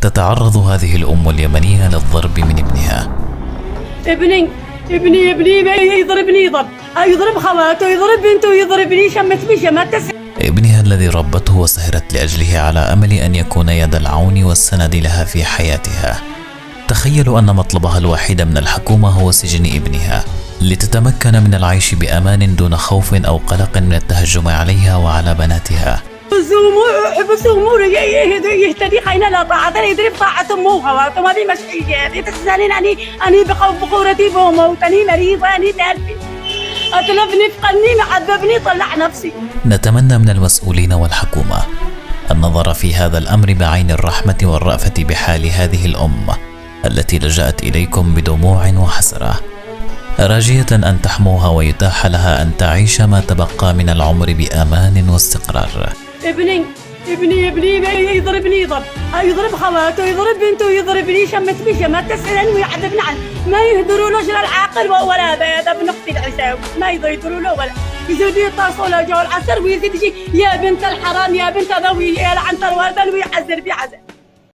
تتعرض هذه الأم اليمنية للضرب من ابنها. ابني يضربني، يضرب خواته، يضرب بنته، يضربني، شمت ابنها الذي ربته وسهرت لأجله على أمل أن يكون يد العون والسند لها في حياتها. تخيلوا أن مطلبها الوحيد من الحكومة هو سجن ابنها لتتمكن من العيش بأمان دون خوف أو قلق من التهجم عليها وعلى بناتها. بس أمور يهتدي خينا لا طاعة يدري بطاعة أمه وخواته، ما دي مشعية تسألين أني بقورتي بموت، أني مريضة، أني تالفي أتلفني فقني معذبني طلع نفسي. نتمنى من المسؤولين والحكومة النظر في هذا الأمر بعين الرحمة والرأفة بحال هذه الأم التي لجأت إليكم بدموع وحسرة، راجية أن تحموها ويتاح لها أن تعيش ما تبقى من العمر بأمان واستقرار. ابني يضربني، يضرب خواته، يضرب بنته، يضربني، شمت تسألني ويعذبني عنه، ما يهدروا له لا العاقل ولا هذا ابن اختي العساوي، ما يهدروا له ولا يزيدوا يتصلوا له جو العسر ويزيد يجي يا بنت الحرام يا بنت ذوي يا لعنت الوالدة ويعذر في عذاب.